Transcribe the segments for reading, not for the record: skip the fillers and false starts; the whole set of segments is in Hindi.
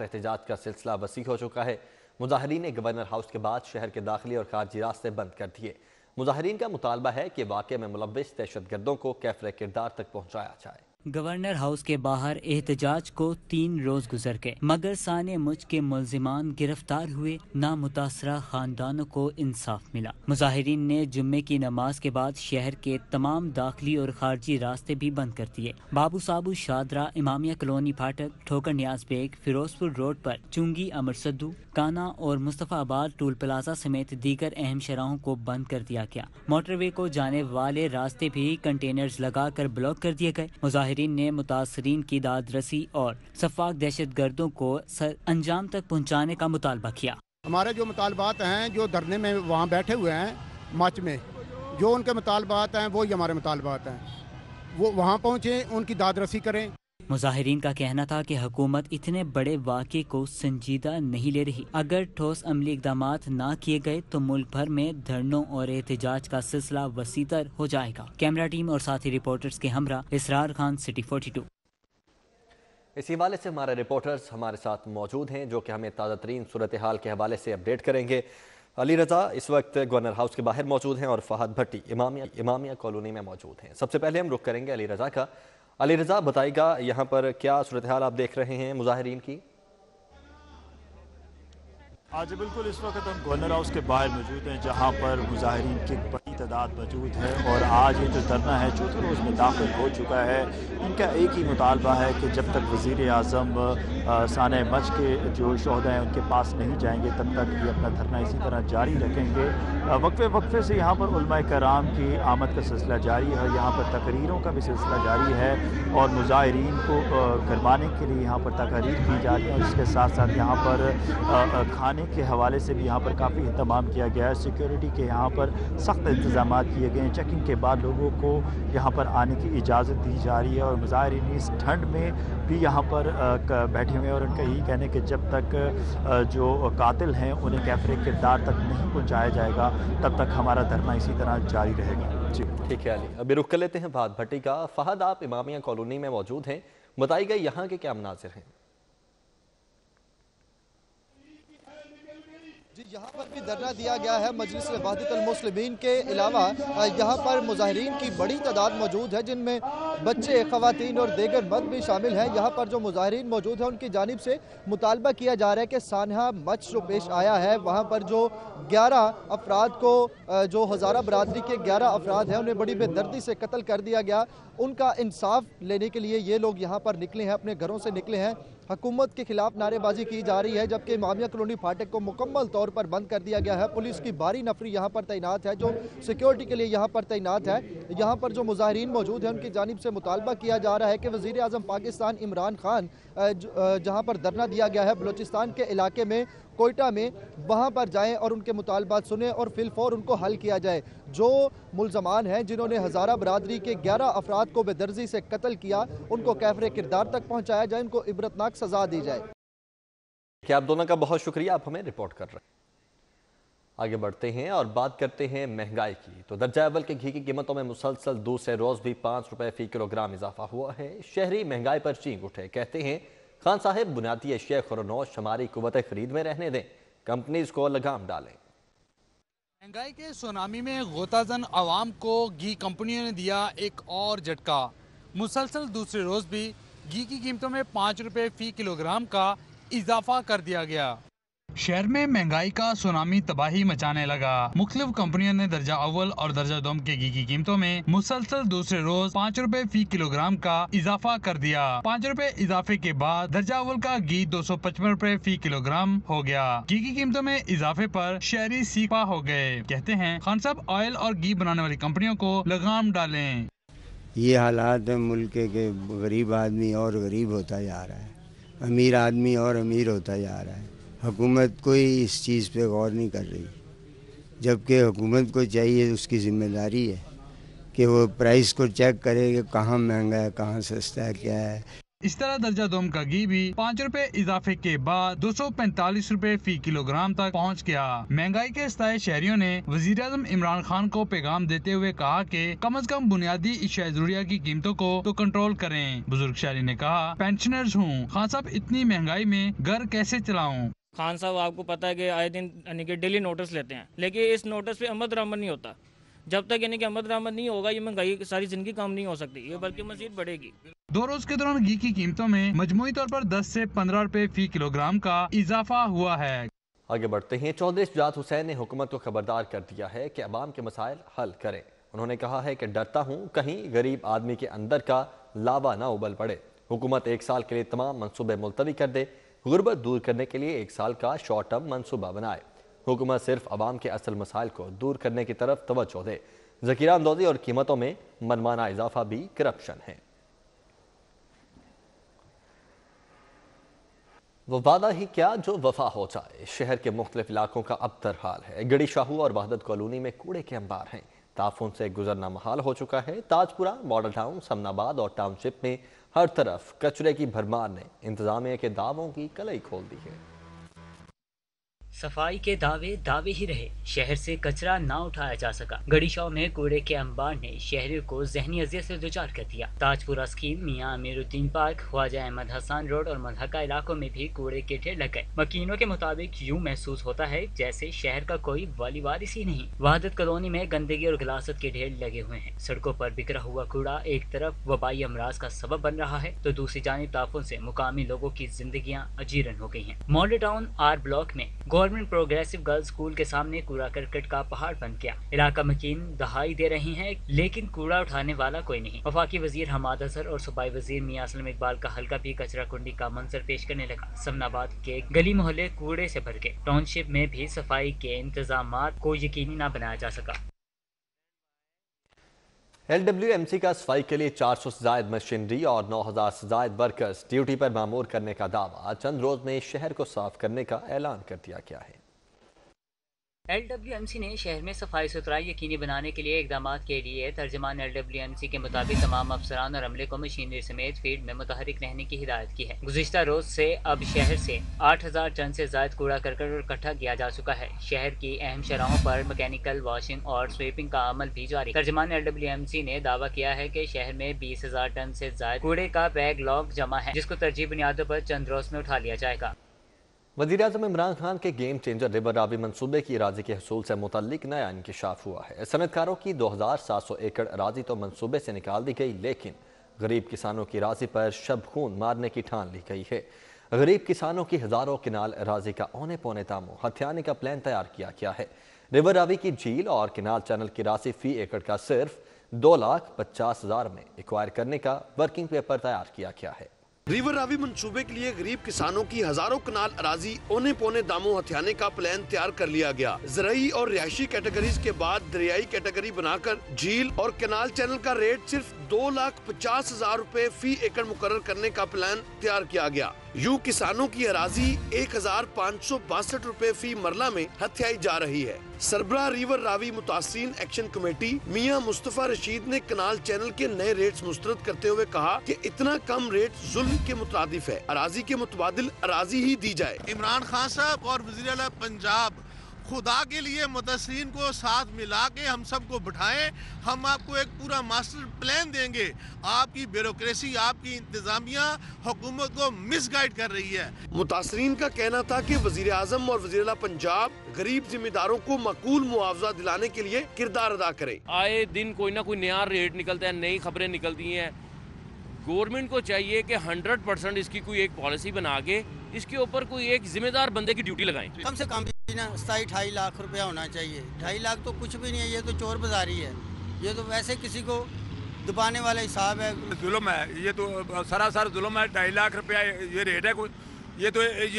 एहतजाज का सिलसिला वसी हो चुका है। मुजाहिरीन ने गवर्नर हाउस के बाद शहर के दाखिली और खारजी रास्ते बंद कर दिए। मुजाहिरीन का मुतालबा है कि वाक़े में मुलव्विस दहशतगर्दों को कैफरे किरदार तक पहुँचाया जाए। गवर्नर हाउस के बाहर एहतजाज को 3 रोज गुजर गए, मगर साने मुझ के मुल्जिमान गिरफ्तार हुए, ना मुतासरा खानदानों को इंसाफ मिला। मुजाहिरीन ने जुम्मे की नमाज के बाद शहर के तमाम दाखिली और खारजी रास्ते भी बंद कर दिए। बाबू साबू, शादरा, इमामिया कॉलोनी फाटक, ठोकर नियाज बेग, फिरोजपुर रोड पर चुंगी, अमर सद्दू, काना और मुस्तफाबाद टूल प्लाजा समेत दीगर अहम शराहों को बंद कर दिया गया। मोटरवे को जाने वाले रास्ते भी कंटेनर्स लगाकर ब्लॉक कर दिए गए। मुजाहिरीन ने मुतासरीन की दादरसी और सफाक दहशत गर्दों को अंजाम तक पहुँचाने का मुतालबा किया। हमारे जो मुतालबात हैं, जो धरने में वहाँ बैठे हुए हैं मार्च में, जो उनके मुतालबात हैं वो ही हमारे मुतालबात हैं। वो वहाँ पहुँचे, उनकी दादरसी करें। मुजाहिरीन का कहना था कि हुकूमत इतने बड़े वाक़े को संजीदा नहीं ले रही। अगर ठोस अमली इक़दाम ना किए गए तो मुल्क भर में धरनों और एहतजाज का सिलसिला वसीतर हो जाएगा। कैमरा टीम और साथी रिपोर्टर्स के हमरा इसरार खान, सिटी 42। इसी हवाले से हमारे रिपोर्टर्स हमारे साथ मौजूद हैं जो कि हमें ताज़ा तरीन सूरत हाल के हवाले से अपडेट करेंगे। अली रज़ा इस वक्त गवर्नर हाउस के बाहर मौजूद हैं और फहद भट्टी इमामिया कॉलोनी में मौजूद हैं। सबसे पहले हम रुख करेंगे अली रज़ा का। अली रज़ा, बताइएगा यहाँ पर क्या सूरत हाल आप देख रहे हैं मुजाहिरीन की? आज बिल्कुल इस वक्त हम गवर्नर हाउस के बाहर मौजूद हैं, जहां पर मुजाहिरीन की एक बड़ी तादाद मौजूद है और आज ये जो धरना है चौथे रोज़ में दाखिल हो चुका है। इनका एक ही मुतालबा है कि जब तक वज़ीर आज़म साने मच के जो शोहदा हैं उनके पास नहीं जाएंगे तब तक ये अपना धरना इसी तरह जारी रखेंगे। वक्फे से यहाँ पर उलमाए कराम की आमद का सिलसिला जारी है, यहाँ पर तकरीरों का भी सिलसिला जारी है और मुजाहिरीन को गरमाने के लिए यहाँ पर तकरीर की जा रही है और इसके साथ साथ यहाँ पर खाने के हवाले से भी यहाँ पर काफ़ी इंतजाम किया गया है। सिक्योरिटी के यहाँ पर सख्त इंतजाम किए गए हैं। चेकिंग के बाद लोगों को यहाँ पर आने की इजाज़त दी जा रही है और मुजाहिरीन इस ठंड में भी यहाँ पर बैठे हुए हैं और उनका यही कहने कि जब तक जो कातिल हैं उन्हें कैफरे किरदार तक नहीं पहुँचाया जाएगा तब तक हमारा धरना इसी तरह जारी रहेगा। जी ठीक है अली, अभी रुक कर लेते हैं फहद भट्टी का। फहद, आप इमामिया कॉलोनी में मौजूद हैं, बताइएगा यहाँ के क्या मनाज़िर हैं? यहाँ पर भी धरना दिया गया है। मजलिस वहदतुल मुस्लिमीन के अलावा यहाँ पर मुजाहिरीन की बड़ी तादाद मौजूद है, जिनमें बच्चे, ख़वातीन और दीगर मर्द भी शामिल हैं। यहाँ पर जो मुजाहिरीन मौजूद हैं उनकी जानिब से मुतालबा किया जा रहा है कि सानहा मच जो पेश आया है, वहाँ पर जो 11 अफराद को, जो हज़ारा बरादरी के 11 अफराद हैं उन्हें बड़ी बेदर्दी से कत्ल कर दिया गया, उनका इंसाफ लेने के लिए ये लोग यहाँ पर निकले हैं, अपने घरों से निकले हैं। हुकूमत के खिलाफ नारेबाजी की जा रही है, जबकि इमामिया कॉलोनी फाटक को मुकम्मल तौर पर बंद कर दिया गया है। पुलिस की भारी नफरी यहाँ पर तैनात है, जो सिक्योरिटी के लिए यहाँ पर तैनात है। यहाँ पर जो मुजाहिरीन मौजूद हैं उनकी जानिब से मुतालबा किया जा रहा है कि वज़ीर आज़म पाकिस्तान इमरान खान जहाँ पर धरना दिया गया है बलूचिस्तान के इलाके में, कोयटा में, वहाँ पर जाएं और उनके मुतालबात सुने और फिलफौर उनको हल किया जाए। जो मुल्ज़मान हैं जिन्होंने हज़ारा बरादरी के 11 अफराद को बेदर्जी से कत्ल किया, उनको कैफरे किरदार तक पहुँचाया जाए, उनको इबरतनाक सज़ा दी जाए। क्या आप दोनों का बहुत शुक्रिया, आप हमें रिपोर्ट कर रहे हैं। आगे बढ़ते हैं और बात करते हैं महंगाई की। तो दर्जा अव्वल के घी की कीमतों में मुसलसल दूसरे रोज़ भी 5 रुपये फ़ी किलोग्राम इजाफा हुआ है। शहरी महंगाई पर चीख उठे, कहते हैं खान साहब बुनियादी अशिया खुरनोश हमारी कुव्वत खरीद में रहने दें, कंपनीज को लगाम डालें। महंगाई के सुनामी में गोताजन आवाम को घी कंपनियों ने दिया एक और झटका। मुसलसल दूसरे रोज भी घी की कीमतों में 5 रुपये फ़ी किलोग्राम का इजाफा कर दिया गया। शहर में महंगाई का सुनामी तबाही मचाने लगा। मुख्तलिफ कंपनियों ने दर्जा अव्वल और दर्जा दोम के घी की कीमतों में मुसलसल दूसरे रोज 5 रुपए फ़ी किलोग्राम का इजाफा कर दिया। 5 रुपए इजाफे के बाद दर्जा अव्वल का घी 255 रुपए फ़ी किलोग्राम हो गया। घी की कीमतों में इजाफे पर शहरी सीपा हो गए, कहते हैं खान साहब ऑयल और घी बनाने वाली कंपनियों को लगाम डालें। ये हालात है मुल्क के, गरीब आदमी और गरीब होता जा रहा है, अमीर आदमी और अमीर होता जा रहा है। हुकूमत कोई इस चीज़ पे गौर नहीं कर रही, जबकि हुकूमत को चाहिए, उसकी ज़िम्मेदारी है कि वो प्राइस को चेक करे कि कहाँ महंगा है, कहाँ सस्ता है, क्या है। इस तरह दर्जा दोम का घी भी 5 रुपए इजाफे के बाद 245 रुपए फी किलोग्राम तक पहुंच गया। महंगाई के सताए शहरियों ने वजीर आज़म इमरान खान को पैगाम देते हुए कहा कि कम से कम बुनियादी अशिया ज़रूरिया की कीमतों को तो कंट्रोल करें। बुजुर्ग शहरी ने कहा, पेंशनर्स हूँ, खान साहब इतनी महंगाई में घर कैसे चलाऊं? खान साहब आपको पता है कि आए दिन यानी कि डेली नोटिस लेते हैं, लेकिन इस नोटिस पे अमल दरामद नहीं होता। जब तक यानी कि अमल दरामद नहीं होगा, ये महंगाई सारी जिंदगी कम नहीं हो सकती, ये बल्कि मजीद बढ़ेगी। 2 रोज के दौरान घी की कीमतों में मजमूई तौर पर 10 से 15 रुपए फी किलोग्राम का इजाफा हुआ है। आगे बढ़ते हैं। चौधरी शुजात हुसैन ने हुकूमत को खबरदार कर दिया है कि अवाम के मसाइल हल करें। उन्होंने कहा है कि डरता हूँ कहीं गरीब आदमी के अंदर का लावा ना उबल पड़े। हुकूमत 1 साल के लिए तमाम मनसूबे मुलतवी कर दे। गुर्बत दूर करने के लिए 1 साल का शॉर्ट टर्म मनसूबा बनाए। हुकूमत सिर्फ अवाम के असल मसाइल को दूर करने की तरफ तवज्जो दे। ज़खीरा अंदोज़ी और कीमतों में मनमाना इजाफा भी करप्शन है। वो वादा ही क्या जो वफा हो जाए। शहर के मुख्तलिफ इलाकों का अबतर हाल है। गड़ी शाहू और वहदत कॉलोनी में कूड़े के अंबार हैं। ताफून से गुजरना महाल हो चुका है। ताजपुरा, मॉडल टाउन, समनाबाद और टाउनशिप में हर तरफ कचरे की भरमार ने इंतजामिया के दावों की कलई खोल दी है। सफाई के दावे ही रहे, शहर से कचरा ना उठाया जा सका। गड़ीशाव में कूड़े के अंबार ने शहरियों को जहनी अजियत से दुचार कर दिया। ताजपुरा स्कीम, मियां अमीरुद्दीन पार्क, ख्वाजा अहमद हसन रोड और मलहका इलाकों में भी कूड़े के ढेर लग गए। मकीनों के मुताबिक यूं महसूस होता है जैसे शहर का कोई वाली वारिस ही नहीं। वहदत कॉलोनी में गंदगी और गिलासत के ढेर लगे हुए हैं। सड़कों पर बिखरा हुआ कूड़ा एक तरफ वबाई अमराज का सबब बन रहा है, तो दूसरी जानिब ताफून से मुकामी लोगों की जिंदगियां अजीरन हो गई हैं। मॉडल टाउन आर ब्लॉक में गवर्नमेंट प्रोग्रेसिव गर्ल्स स्कूल के सामने कूड़ा करकट का पहाड़ बन गया। इलाका मकीन दहाई दे रही हैं, लेकिन कूड़ा उठाने वाला कोई नहीं। वफाकी वजीर हमाद अजहर और सूबाई वजीर मियां असलम इकबाल का हल्का भी कचरा कुंडी का मंजर पेश करने लगा। समनाबाद के गली मोहल्ले कूड़े से भर गए। टाउनशिप में भी सफाई के इंतजामात को यकीनी न बनाया जा सका। LWMC का सफाई के लिए 400 से ज्यादा मशीनरी और 9000 से ज्यादा वर्कर्स ड्यूटी पर मामूर करने का दावा चंद रोज में शहर को साफ करने का ऐलान कर दिया गया है। LWMC ने शहर में सफाई सुथराई यकीनी बनाने के लिए इकदाम के लिए तर्जमान LWMC के मुताबिक तमाम अफसरान और अमले को मशीनरी समेत फील्ड में मुतहरिक रहने की हिदायत की है। गुज़िश्ता रोज से अब शहर से 8000 टन से ज्यादा कूड़ा करकट इकट्ठा किया जा चुका है। शहर की अहम शहरों पर मैकेनिकल वॉशिंग और स्वीपिंग का अमल भी जारी। तर्जमान LWMC ने दावा किया है कि शहर में 20,000 टन से ज्यादा कूड़े का बैकलॉग जमा है, जिसको तरजीह बुनियादों पर चंद रोज में उठा लिया जाएगा। वज़ीर आज़म इमरान खान के गेम चेंजर रिवर रावी मनसूबे की अराजी के हसूल से मुतल्लिक नया इंकशाफ हुआ है। सनतकारों की 2700 एकड़ अराजी तो मनसूबे से निकाल दी गई, लेकिन गरीब किसानों की अराजी पर शब खून मारने की ठान ली गई है। गरीब किसानों की हज़ारों किनाल अराजी का औने पौने दामों हथियाने का प्लान तैयार किया गया है। रिवर रावी की झील और किनाल चैनल की राशि फी एकड़ का सिर्फ 2,50,000 में एक्वायर करने का वर्किंग पेपर तैयार किया गया है। रिवर रावी मंसूबे के लिए गरीब किसानों की हजारों कनाल अराजी औने पौने दामों हथियाने का प्लान तैयार कर लिया गया। ज़राई और रिहायशी कैटेगरीज के बाद दरियाई कैटेगरी बनाकर झील और कैनाल चैनल का रेट सिर्फ 2,50,000 रुपए फी एकड़ मुकर्रर करने का प्लान तैयार किया गया। यूं किसानों की अराजी 1,562 रुपए फी मरला में हथियाई जा रही है। सरबराह रिवर रावी मुतासिरीन एक्शन कमेटी मियां मुस्तफा रशीद ने कनाल चैनल के नए रेट्स मुस्तरद करते हुए कहा कि इतना कम रेट जुल्म के मुतादिफ है, अराजी के मुतबादिल अराजी ही दी जाए। इमरान खान साहब और वज़ीर आला पंजाब खुदा के लिए मुतासिरीन को साथ मिला के हम सबको बिठाएं, हम आपको एक पूरा मास्टर प्लान देंगे। आपकी ब्यूरोक्रेसी, आपकी इंतजामिया हुकूमत को मिसगाइड कर रही है। मुतासिरीन का कहना था कि वज़ीर आज़म और वज़ीर आला पंजाब गरीब जिम्मेदारों को माकूल मुआवजा दिलाने के लिए किरदार अदा करे। आए दिन कोई ना कोई नया रेट निकलता है, नई खबरें निकलती हैं। गवर्नमेंट को चाहिए कि 100% इसकी कोई एक पॉलिसी बना के इसके ऊपर कोई एक जिम्मेदार बंदे की ड्यूटी लगाएं। कम से कम 27-28 लाख रुपया होना चाहिए। 2.5 लाख तो कुछ भी नहीं है, ये तो चोर बाजारी है। ये तो वैसे किसी को दबाने वाला हिसाब है। जुल्म है, ये तो सरासर जुल्म है। 2.5 लाख रुपया ये रेट है। ये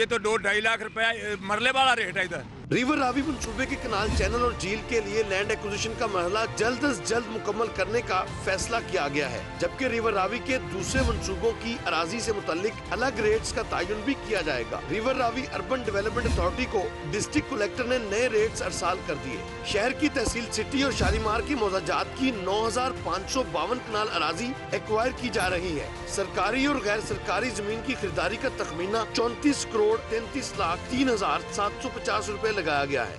तो 2-2.5 लाख रुपया मरले वाला रेट है। इधर रिवर रावी मंसूबे के कनाल चैनल और झील के लिए लैंड एक्विजिशन का मरहला जल्द अज जल्द मुकम्मल करने का फैसला किया गया है, जबकि रिवर रावी के दूसरे मंसूबों की अराजी से मुतल्लिक अलग रेट्स का तयन भी किया जाएगा। River Ravi urban development authority को डिस्ट्रिक्ट कलेक्टर ने नए रेट्स अरसाल कर दिए। शहर की तहसील सिटी और शालीमार की मौजाजात की 9,552 कनाल अराजी एक्वायर की जा रही है। सरकारी और गैर सरकारी जमीन की खरीदारी का तखमीना 34,33,03,750 रुपए लगाया गया है।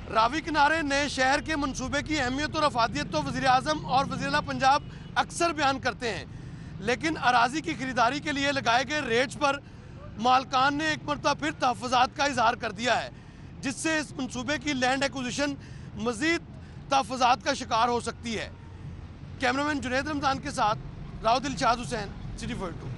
रावी किनारे नए शहर के मंसूबे की अहमियत और अफादियत तो वज़ीर आज़म और वज़ीर पंजाब अक्सर बयान करते हैं, लेकिन अराजी की खरीदारी के लिए लगाए गए रेट्स पर मालकान ने एक मरतबा फिर तहफ़्फ़ुज़ात का इजहार कर दिया है, जिससे इस मंसूबे की लैंड एक्विजिशन मज़ीद तहफ़्फ़ुज़ात का शिकार हो सकती है। कैमरामैन जुनैद रमज़ान के साथ राव दिलशाद हुसैन, सिटी 42।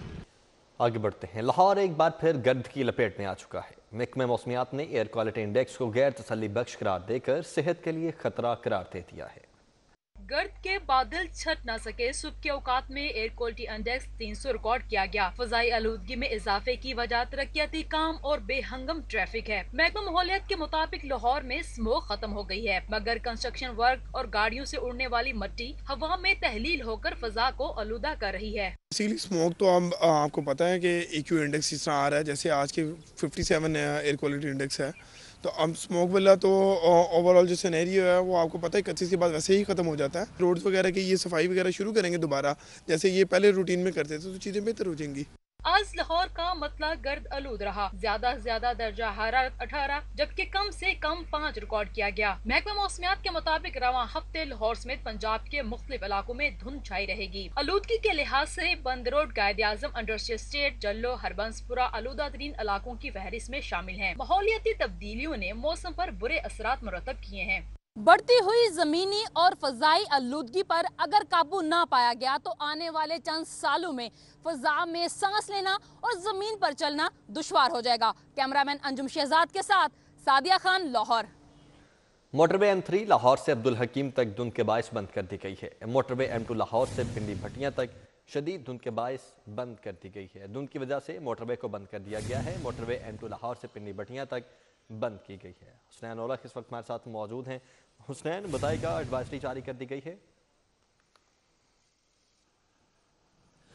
आगे बढ़ते हैं। लाहौर एक बार फिर गर्द की लपेट में आ चुका है। महकमे मौसमियात ने एयर क्वालिटी इंडेक्स को गैर तसल्ली बख्श करार देकर सेहत के लिए खतरा करार दे दिया है। गर्द के बादल छट न सके, सुबह के औकात में एयर क्वालिटी इंडेक्स 300 रिकॉर्ड किया गया। फजाई आलूदगी में इजाफे की वजह तरक्याती काम और बेहंगम ट्रैफिक है। महकमा माहौलियात के मुताबिक लाहौर में स्मोक खत्म हो गई है, मगर कंस्ट्रक्शन वर्क और गाड़ियों से उड़ने वाली मिट्टी हवा में तहलील होकर फजा को आलूदा कर रही है। इसीलिए स्मोक तो आपको पता है कि EQ इंडेक्स इस तरह आ रहा है, जैसे आज के 57 एयर क्वालिटी इंडेक्स है, तो अब स्मोक वाला तो ओवरऑल जो सिनेरियो है वो आपको पता है 31 के बाद वैसे ही खत्म हो जाता है। रोड्स वगैरह की ये सफाई वगैरह शुरू करेंगे दोबारा, जैसे ये पहले रूटीन में करते थे, तो चीज़ें बेहतर हो जाएंगी। आज लाहौर का मतला गर्द आलूद रहा। ज्यादा से ज्यादा दर्जा हरारत 18 जबकि कम से कम 5 रिकॉर्ड किया गया। महकमा मौसमियात के मुताबिक रवां हफ्ते लाहौर समेत पंजाब के मुख्तलिफ इलाकों में धुंध छाई रहेगी। आलूदगी के लिहाज से बंद रोड, कायद आजम, इंडस्ट्रियल स्टेट, जल्लो, हरबंसपुरा आलूदा तरीन इलाकों की फहरिस्त में शामिल है। माहौलियाती तब्दीलियों ने मौसम पर बुरे असरात मुरतब किए हैं। बढ़ती हुई जमीनी और फजाई आलूदगी पर अगर काबू ना पाया गया तो आने वाले चंद सालों में फजा में सांस लेना और जमीन पर चलना दुश्वार हो जाएगा। कैमरामैन अंजुम शहजाद के साथ सादिया खान, लाहौर। मोटरवे M3 लाहौर से अब्दुल हकीम तक धुंध के बायस बंद कर दी गई है। मोटरवे M2 लाहौर से पिंडी भटियां तक शदीद धुंध के बायस बंद कर दी गई है। धुंध की वजह से मोटरवे को बंद कर दिया गया है। मोटरवे M2 लाहौर से पिंडी भटियां तक बंद की गई है। हुसनैन ओलख इस वक्त हमारे साथ मौजूद हैं। हुसनैन, बताएगा, एडवाइजरी जारी कर दी गई है?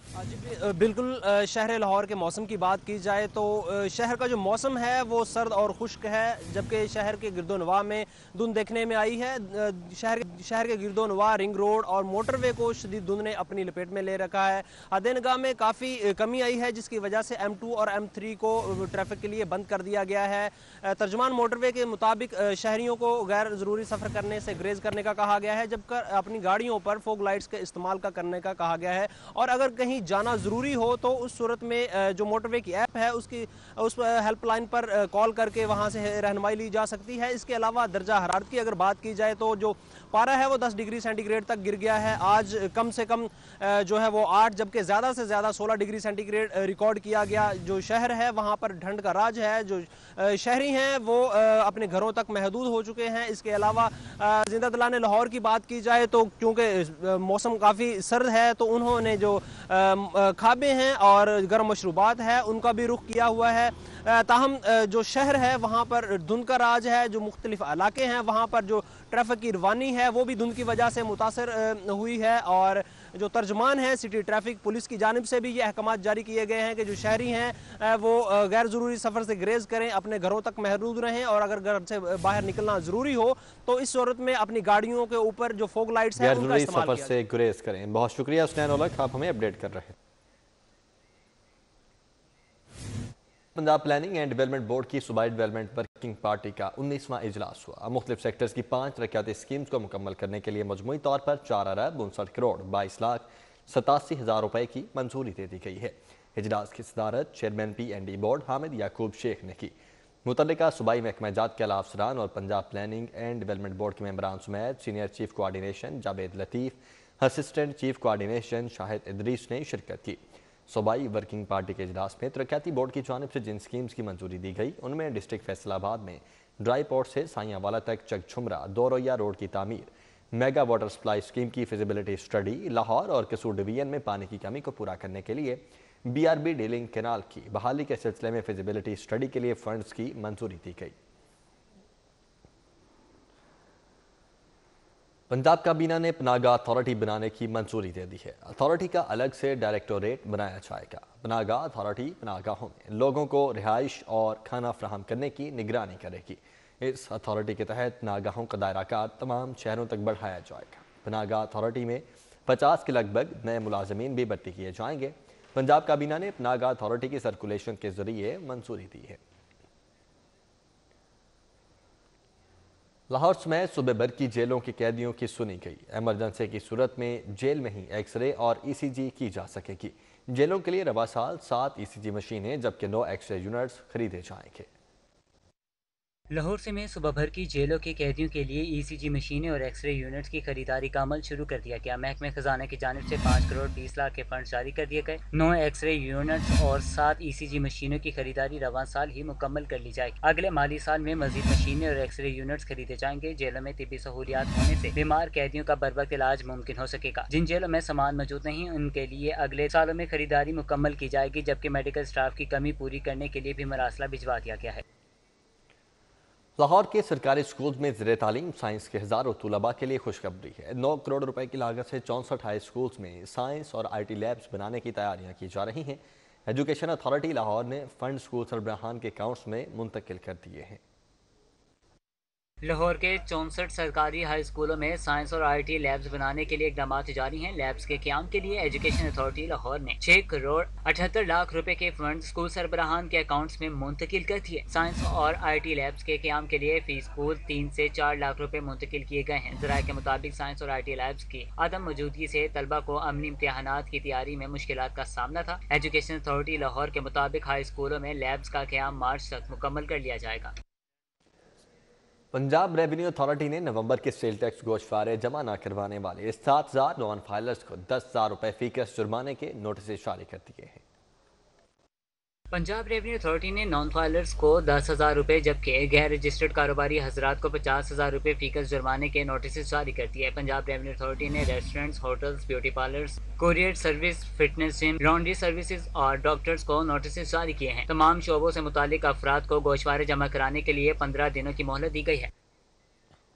जी बिल्कुल। शहर लाहौर के मौसम की बात की जाए तो शहर का जो मौसम है वो सर्द और खुश्क है, जबकि शहर के गिरदोनवा में धुंध देखने में आई है। शहर के गिरदोनवा, रिंग रोड और मोटरवे को शदीद धुंध ने अपनी लपेट में ले रखा है। हद-ए-निगाह में काफ़ी कमी आई है, जिसकी वजह से M2 और M3 को ट्रैफिक के लिए बंद कर दिया गया है। तर्जुमान मोटरवे के मुताबिक शहरियों को गैर ज़रूरी सफ़र करने से ग्रेज करने का कहा गया है, जबकि अपनी गाड़ियों पर फोग लाइट्स के इस्तेमाल का करने का कहा गया है। और अगर कहीं जाना ज़रूरी हो तो उस सूरत में जो मोटरवे की ऐप है उस हेल्पलाइन पर कॉल करके वहाँ से रहनुमाई ली जा सकती है। इसके अलावा दर्जा हरारत की अगर बात की जाए तो जो पारा है वो 10 डिग्री सेंटीग्रेड तक गिर गया है। आज कम से कम जो है वो 8 जबकि ज़्यादा से ज़्यादा 16 डिग्री सेंटीग्रेड रिकॉर्ड किया गया। जो शहर है वहाँ पर ठंड का राज है। जो शहरी हैं वो अपने घरों तक महदूद हो चुके हैं। इसके अलावा जिंदा दिलाने लाहौर की बात की जाए तो क्योंकि मौसम काफ़ी सर्द है तो उन्होंने जो खाबे हैं और गर्म मशरूबात है उनका भी रुख किया हुआ है। ताहम जो शहर है वहाँ पर धुंध का राज है। जो मुख्तलिफ इलाके हैं वहाँ पर जो ट्रैफिक की रवानी है वो भी धुंध की वजह से मुतासर हुई है। और जो तर्जमान है सिटी ट्रैफिक पुलिस की जानिब से भी ये अहकामात जारी किए गए हैं कि जो शहरी हैं वो गैर ज़रूरी सफ़र से ग्रेज करें, अपने घरों तक महदूद रहें और अगर घर से बाहर निकलना ज़रूरी हो तो इस सूरत में अपनी गाड़ियों के ऊपर जो फोग लाइट्स हैं उनका इस्तेमाल सफ़र से ग्रेज करें। बहुत शुक्रिया हुसनैन ओलख, आप हमें अपडेट कर रहे हैं। Punjab planning and development board की सूबाई डेवलपमेंट वर्किंग पार्टी का 19वां इजलास हुआ। मुख्तलिफ सेक्टर्स की 5 तरक्याती स्कीम्स को मुकम्मल करने के लिए मजमूई तौर पर 4 अरब 59 करोड़ 22,87,000 रुपए की मंजूरी दे दी गई है। इजलास की सदारत चेयरमैन PND बोर्ड हामिद याकूब शेख ने की। मुतल्लिका सूबाई महकमा जात के आला अफसरान और Punjab planning and development board के मेंबरान समेत senior chief coordination Javed Latif, assistant chief coordination Shahid Idris ने शिरकत की। सूबाई वर्किंग पार्टी के इजलास में तरक्याती बोर्ड की जानिब से जिन स्कीम्स की मंजूरी दी गई उनमें डिस्ट्रिक्ट फैसलाबाद में ड्राई पोर्ट से साइयावाला तक चकझुमरा 2 रोया रोड की तामीर, मेगा वाटर सप्लाई स्कीम की फिजिबिलिटी स्टडी, लाहौर और कसूर डिवीजन में पानी की कमी को पूरा करने के लिए BRB डीलिंग कैनाल की बहाली के सिलसिले में फिजिबिलिटी स्टडी के लिए फंड्स की मंजूरी दी गई। पंजाब काबीना ने पनागा अथॉरिटी बनाने की मंजूरी दे दी है। अथॉरिटी का अलग से डायरेक्टोरेट बनाया जाएगा। पनागा अथॉरिटी पनागाहों में लोगों को रिहाइश और खाना फ्राहम करने की निगरानी करेगी। इस अथॉरिटी के तहत पनागाहों का दायराकार तमाम शहरों तक बढ़ाया जाएगा। पनागा अथॉरिटी में 50 के लगभग नए मुलाजमीन भी भर्ती किए जाएंगे। पंजाब काबीना ने पनागा अथॉरिटी की सर्कुलेशन के जरिए मंजूरी दी है। लाहौर समेत सूबे भर की जेलों की कैदियों की सुनी गई। इमरजेंसी की सूरत में जेल में ही एक्सरे और ईसीजी की जा सकेगी। जेलों के लिए रवा साल 7 ईसीजी मशीनें जबकि 9 एक्सरे यूनिट्स खरीदे जाएंगे। लाहौर से में सुबह भर की जेलों के कैदियों के लिए ईसीजी मशीनें और एक्सरे यूनिट्स की खरीदारी का अमल शुरू कर दिया गया। महकमे खजाना की जानिब से 5 करोड़ 20 लाख के फंड जारी कर दिए गए। 9 एक्सरे यूनिट्स और 7 ईसीजी मशीनों की खरीदारी रवां साल ही मुकम्मल कर ली जाएगी। अगले माली साल में मजीद मशीनें और एक्सरे यूनिट्स खरीदे जाएंगे। जेलों में तिब्बी सहूलियात होने से बीमार कैदियों का बर वक्त इलाज मुमकिन हो सकेगा। जिन जेलों में सामान मौजूद नहीं उनके लिए अगले सालों में खरीदारी मुकम्मल की जाएगी, जबकि मेडिकल स्टाफ की कमी पूरी करने के लिए भी मरासला भिजवा दिया गया है। लाहौर के सरकारी स्कूल में ज़ेरे तालीम साइंस के हज़ारों तुलबा के लिए खुशखबरी है। 9 करोड़ रुपए की लागत से 64 हाई स्कूल्स में साइंस और IT लैब्स बनाने की तैयारियां की जा रही हैं। एजुकेशन अथॉरिटी लाहौर ने फंड स्कूल सरबराहान के अकाउंट्स में मुंतकिल कर दिए हैं। लाहौर के 64 सरकारी हाई स्कूलों में साइंस और IT लैब्स बनाने के लिए इकदाम जारी हैं। लैब्स के क़याम के लिए एजुकेशन अथॉरिटी लाहौर ने 6 करोड़ 78 लाख रुपए के फंड स्कूल सरबराहान के अकाउंट्स में मुंतकिल कर दिए। साइंस और IT लैब्स के क़याम के लिए फी स्कूल 3 से 4 लाख रुपए मुंतकिल किए गए हैं। ज़राए के मुताबिक साइंस और IT लैब्स की अदम मौजूदगी से तलबा को अमली इम्तिहानात की तैयारी में मुश्किलात का सामना था। एजुकेशन अथॉरिटी लाहौर के मुताबिक हाई स्कूलों में लैब्स का क़याम मार्च तक मुकम्मल कर लिया जाएगा। पंजाब रेवेन्यू अथॉरिटी ने नवंबर के सेल टैक्स गोशवारे जमा न करवाने वाले 7,000 नॉन फाइलर्स को 10,000 रुपए फी केस जुर्माने के नोटिस जारी कर दिए हैं। पंजाब रेवेन्यू अथॉरिटी ने नॉन फाइलर्स को 10,000 रुपए जबकि गैर रजिस्टर्ड कारोबारी हजरात को 50,000 रुपए फीकस जुर्माने के नोटिस जारी कर दिए। पंजाब रेवेन्यू अथॉरिटी ने restaurants, hotels, beauty parlours, courier service, fitness gym, laundry services और डॉक्टर्स को नोटिस जारी किए हैं। तमाम शोबों से मुतालिक अफराद को गोशवारे जमा कराने के लिए 15 दिनों की मोहलत दी गई है।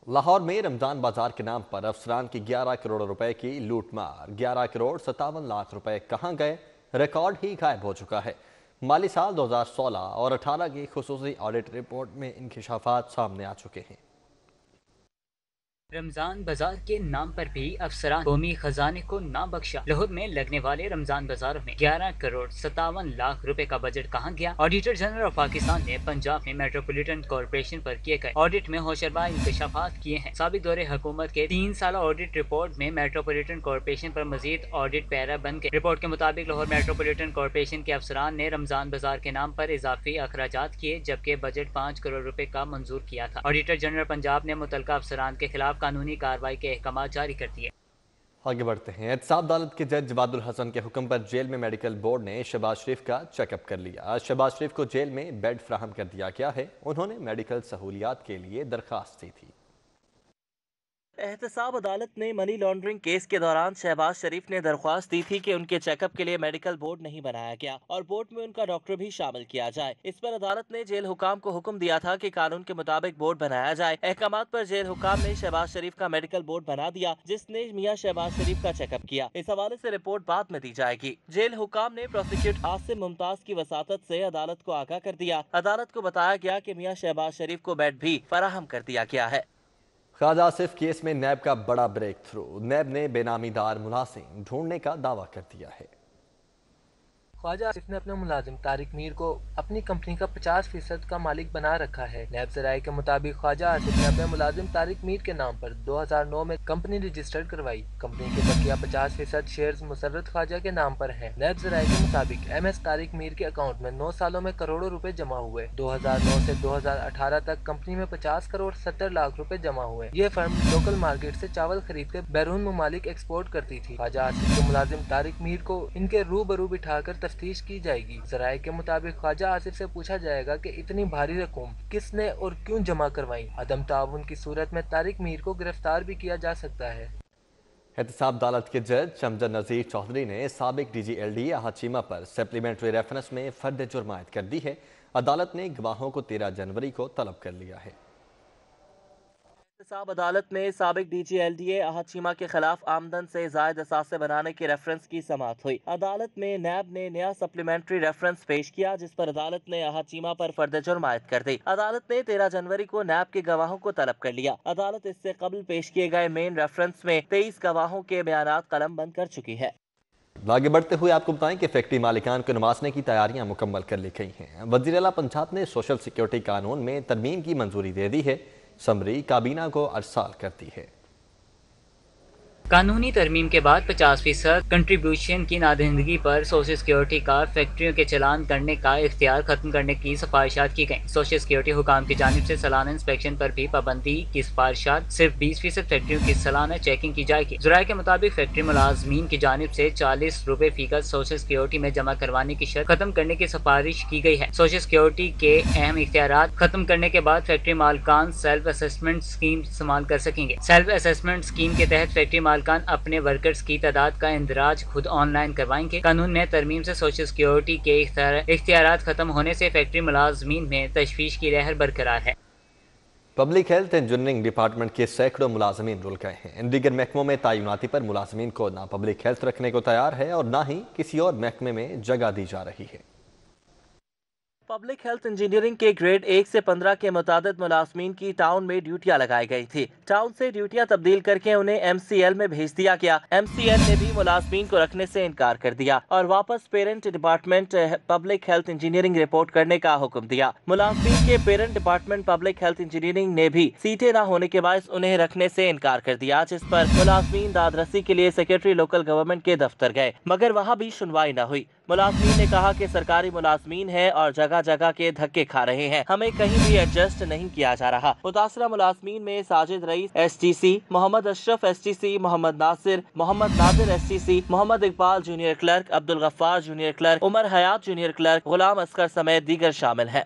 लाहौर में रमजान बाजार के नाम पर अफसरान की 11 करोड़ रुपए की लूटमार। 11 करोड़ 57 लाख रुपए कहां गए, रिकॉर्ड ही गायब हो चुका है। माली साल 2016 और 18 की खुसूसी ऑडिट रिपोर्ट में इंकशाफात सामने आ चुके हैं। रमजान बाजार के नाम पर भी अफसरान कौमी खजाने को ना बख्शा। लाहौर में लगने वाले रमजान बाजारों में 11 करोड़ 57 लाख रुपए का बजट कहां गया। ऑडिटर जनरल ऑफ पाकिस्तान ने पंजाब में मेट्रोपॉलिटन कॉर्पोरेशन पर किए गए ऑडिट में होशरबा इंकशाफात किए हैं। साबिक दौरे हुकूमत के 3 साल ऑडिट रिपोर्ट में मेट्रोपॉलिटन कॉर्पोरेशन पर मजीद ऑडिट पैरा बन गए। रिपोर्ट के मुताबिक लाहौर मेट्रोपॉलिटन कॉर्पोरेशन के अफसरान ने रमजान बाजार के नाम पर इजाफी अखराजात किए, जबकि बजट 5 करोड़ रुपए का मंजूर किया था। ऑडिटर जनरल पंजाब ने मुतलका अफसरान के खिलाफ कानूनी कार्रवाई के अहकाम जारी कर दिए। आगे बढ़ते हैं। एहतसाब अदालत के जज जवादुल हसन के हुक्म पर जेल में मेडिकल बोर्ड ने शहबाज शरीफ का चेकअप कर लिया। आज शहबाज शरीफ को जेल में बेड फ्राहम कर दिया गया है। उन्होंने मेडिकल सहूलियात के लिए दरखास्त दी थी। एहतसाब अदालत ने मनी लॉन्ड्रिंग केस के दौरान शहबाज शरीफ ने दरख्वास्त दी थी कि उनके चेकअप के लिए मेडिकल बोर्ड नहीं बनाया गया और बोर्ड में उनका डॉक्टर भी शामिल किया जाए। इस पर अदालत ने जेल हुकाम को हुक्म दिया था कि कानून के मुताबिक बोर्ड बनाया जाए। अहकामात पर जेल हुकाम ने शहबाज शरीफ का मेडिकल बोर्ड बना दिया, जिसने मियां शहबाज शरीफ का चेकअप किया। इस हवाले से रिपोर्ट बाद में दी जाएगी। जेल हुकाम ने प्रोसिक्यूटर आसिम मुमताज की वसातत से अदालत को आगाह कर दिया। अदालत को बताया गया कि मियां शहबाज शरीफ को बेड भी फराहम कर दिया गया है। ख्वाजा आसिफ केस में नैब का बड़ा ब्रेक थ्रू। नैब ने बेनामीदार मुलाजिम ढूंढने का दावा कर दिया है। ख्वाजा आसिफ ने अपने मुलाजिम तारिक मीर को अपनी कंपनी का 50% का मालिक बना रखा है। नैब ज़राए के मुताबिक ख्वाजा आसिफ ने अपने मुलाजिम तारिक मीर के नाम पर 2009 में कंपनी रजिस्टर्ड करवाई। कंपनी के बकिया 50% शेयर्स मुसर्रत ख्वाजा के नाम पर हैं। नैब ज़राए के मुताबिक MS तारिक मीर के अकाउंट में 9 सालों में करोड़ों रुपए जमा हुए। 2009 से 2018 तक कंपनी में 50 करोड़ 70 लाख रुपए जमा हुए। ये फर्म लोकल मार्केट से चावल खरीद कर बैरून ममालिक एक्सपोर्ट करती थी। ख्वाजा आसिफ के मुलाजिम तारिक मीर को इनके रूबरू बिठाकर तफ्तीश की जाएगी। ज़राए के मुताबिक ख्वाजा आसिफ से पूछा जाएगा कि इतनी भारी रकम किसने और क्यों जमा करवाई। अदम ताउन की सूरत में तारिक मीर को गिरफ्तार भी किया जा सकता है। एहतसाब अदालत के जज शमजन नज़ीर चौधरी ने साबिक DGLD अहद चीमा पर सप्लीमेंट्री रेफरेंस में फर्द जुर्म आयद कर दी है। अदालत ने गवाहों को 13 जनवरी को तलब कर लिया है। एहतसाब अदालत में साबिक डीजी LDA आहत चीमा के खिलाफ आमदन से जायद असासे बनाने के रेफरेंस की समाअत हुई। अदालत में नैब ने नया सप्लीमेंट्री रेफरेंस पेश किया, जिस पर अदालत ने आहत चीमा पर फर्द जुर्म आयद कर दी। अदालत ने 13 जनवरी को नैब के गवाहों को तलब कर लिया। अदालत इससे कबल पेश किए गए मेन रेफरेंस में 23 गवाहों के बयानात कलम बंद कर चुकी है। आगे बढ़ते हुए आपको बताएं कि फैक्ट्री मालिकान को नवाजने की तैयारियां मुकम्मल कर ली गई हैं। वज़ीर आला पंजाब ने सोशल सिक्योरिटी कानून में तरमीम की मंजूरी दे दी है। समरी काबीना को अरसाल करती है। कानूनी तरमीम के बाद 50% कंट्रीब्यूशन की नादहिंदगी पर सोशल सिक्योरिटी का फैक्ट्रियों के चलान करने का इख्तियार खत्म करने की सिफारिशात की गई। सोशल सिक्योरिटी हुकाम की जानिब से सालाना इंस्पेक्शन पर भी पाबंदी की सिफारिशात, सिर्फ 20% फैक्ट्रियों की सालाना चेकिंग की जाएगी। ज़राए के मुताबिक फैक्ट्री मुलाजमीन की जानिब से 40 रुपए फीसद सोशल सिक्योरिटी में जमा करवाने की शर्त खत्म करने की सिफारिश की गई है। सोशल सिक्योरिटी के अहम इख्तियारात खत्म करने के बाद फैक्ट्री मालकान सेल्फ असेसमेंट स्कीम इस्तेमाल कर सकेंगे। सेल्फ असेसमेंट स्कीम के तहत फैक्ट्री मालकान अपने वर्कर्स की तादाद का इंदराज खुद ऑनलाइन करवाएंगे। कानून में तरमीम से सोशल सिक्योरिटी के इख्तियारात खत्म होने से फैक्ट्री मुलाजमीन में तशवीश की लहर बरकरार है। पब्लिक हेल्थ इंजीनियरिंग डिपार्टमेंट के सैकड़ों मुलाजमीन रुल गए हैं। इन दीगर महकमों में तैनाती पर मुलाजमीन को ना पब्लिक हेल्थ रखने को तैयार है और ना ही किसी और महकमे में जगह दी जा रही है। पब्लिक हेल्थ इंजीनियरिंग के ग्रेड 1 से 15 के मुताबिक मुलाजमीन की टाउन में ड्यूटियां लगाई गई थी। टाउन से ड्यूटियां तब्दील करके उन्हें MCL में भेज दिया गया। MCL ने भी मुलाजमीन को रखने से इनकार कर दिया और वापस parent department public health engineering report करने का हुक्म दिया। मुलाजमीन के parent department public health engineering ने भी सीटें न होने के बायस उन्हें रखने से इनकार कर दिया, जिस पर मुलाजमीन दादरसी के लिए सेक्रेटरी लोकल गवर्नमेंट के दफ्तर गए, मगर वहाँ भी सुनवाई न हुई। मुलाजमीन ने कहा कि सरकारी मुलाजमीन है और जगह जगह के धक्के खा रहे हैं, हमें कहीं भी एडजस्ट नहीं किया जा रहा। मुतासरा मुलाजमीन में Sajid Rais STC, Mohammad Ashraf STC, Mohammad Nasir STC, Mohammad Iqbal junior clerk, Abdul Ghaffar junior clerk, Umar Hayat junior clerk, Ghulam Askar समेत दीगर शामिल हैं।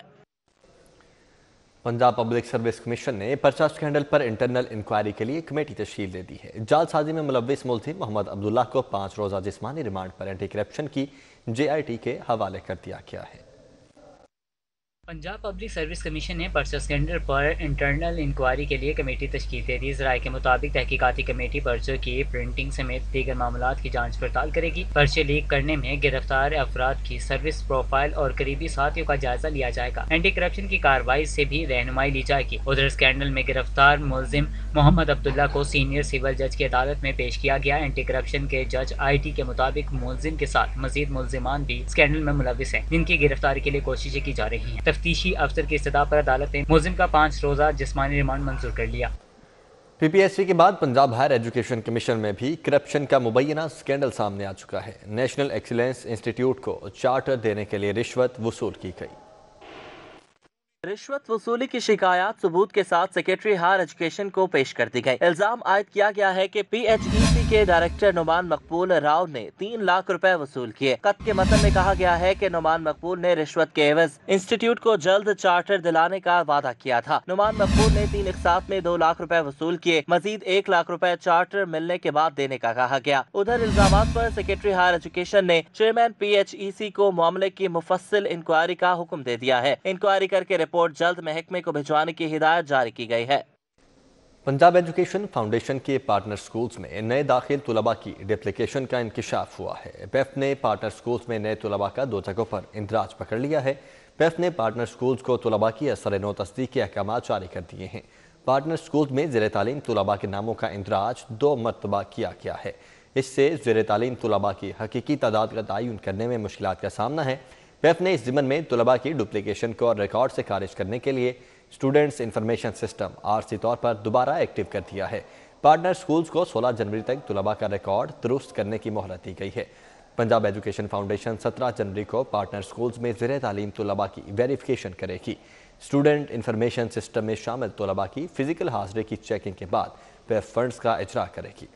पंजाब पब्लिक सर्विस कमीशन ने पर्चा स्कैंडल पर इंटरनल इंक्वायरी के लिए कमेटी तश्कील दे दी है। जालसाजी में मुलव्विस मुल्ज़िम मोहम्मद अब्दुल्ला को 5 रोज़ा जिस्मानी रिमांड पर एंटी करप्शन की JIT के हवाले कर दिया गया है। पंजाब पब्लिक सर्विस कमीशन ने पर्चा स्कैंडल पर इंटरनल इंक्वायरी के लिए कमेटी तश्कील दे दी। ज़राए के मुताबिक तहकीकाती कमेटी पर्चों की प्रिंटिंग समेत दीगर मामलात की जांच पड़ताल करेगी। पर्चे लीक करने में गिरफ्तार अफराद की सर्विस प्रोफाइल और करीबी साथियों का जायजा लिया जाएगा। एंटी करप्शन की कार्रवाई से भी रहनुमाई ली जाएगी। उधर स्कैंडल में गिरफ्तार मुल्जिम मोहम्मद अब्दुल्ला को सीनियर सिविल जज की अदालत में पेश किया गया। एंटी करप्शन के जज IT के मुताबिक मुल्जिम के साथ मजीद मुल्जिमान भी स्कैंडल में मुलव्विस हैं, जिनकी गिरफ्तारी के लिए कोशिशें की जा रही हैं। तफ्तीशी अफसर की इस्तदा पर अदालत ने मुल्जिम का 5 रोज़ा जिस्मानी रिमांड मंजूर कर लिया। PPSC के बाद पंजाब हायर एजुकेशन कमीशन में भी करप्शन का मुबैना स्कैंडल सामने आ चुका है। नेशनल एक्सीलेंस इंस्टीट्यूट को चार्टर देने के लिए रिश्वत वसूल की गई। रिश्वत वसूली की शिकायत सबूत के साथ सेक्रेटरी हायर एजुकेशन को पेश कर दी गई। इल्जाम आयद किया गया है कि PHEC के डायरेक्टर नुमान मकबूल राव ने 3 लाख रुपए वसूल किए। खत के मतन में कहा गया है कि नुमान मकबूल ने रिश्वत के एवज इंस्टीट्यूट को जल्द चार्टर दिलाने का वादा किया था। नुमान मकबूल ने 3 इकसात में 2 लाख रुपए वसूल किए। मजीद 1 लाख रुपए चार्टर मिलने के बाद देने का कहा गया। उधर इल्जामात पर सेक्रेटरी हायर एजुकेशन ने चेयरमैन PHEC को मामले की मुफस्सिल इंक्वायरी का हुक्म दे दिया है। इंक्वायरी करके रिपोर्ट जल्द महकमे को भिजवाने की हिदायत जारी की गई है। पंजाब एजुकेशन फाउंडेशन के पार्टनर स्कूल्स में नए दाखिल तुलबा की डिप्लीकेशन का इंकिशाफ हुआ है। PEF ने पार्टनर स्कूल्स में नए तुलबा का 2 जगहों पर इंदराज पकड़ लिया है। PEF ने पार्टनर स्कूल्स को तुलबा की असर-ए-नौ तस्दीक के अहकाम जारी कर दिए हैं। पार्टनर स्कूल्स में ज़ेर तालीम तुलबा के नामों का इंदराज 2 मरतबा किया गया है। इससे ज़ेर तालीम तुलबा की हकीकी तादाद का तयन करने में मुश्किलात का सामना है। PEF ने इस ज़िम्मन में तुलबा की डुप्लीकेशन को रिकॉर्ड से खारिज करने के लिए स्टूडेंट्स इंफॉर्मेशन सिस्टम आरसी तौर पर दोबारा एक्टिव कर दिया है। पार्टनर स्कूल्स को 16 जनवरी तक तुलबा का रिकॉर्ड दुरुस्त करने की मोहलत दी गई है। पंजाब एजुकेशन फाउंडेशन 17 जनवरी को पार्टनर स्कूल्स में ज़ेर तालीम तुलबा की वेरिफिकेशन करेगी। स्टूडेंट इंफॉर्मेशन सिस्टम में शामिल तुलबा की फिजिकल हाजिरी की चेकिंग के बाद PEF फंड्स का इजरा करेगी।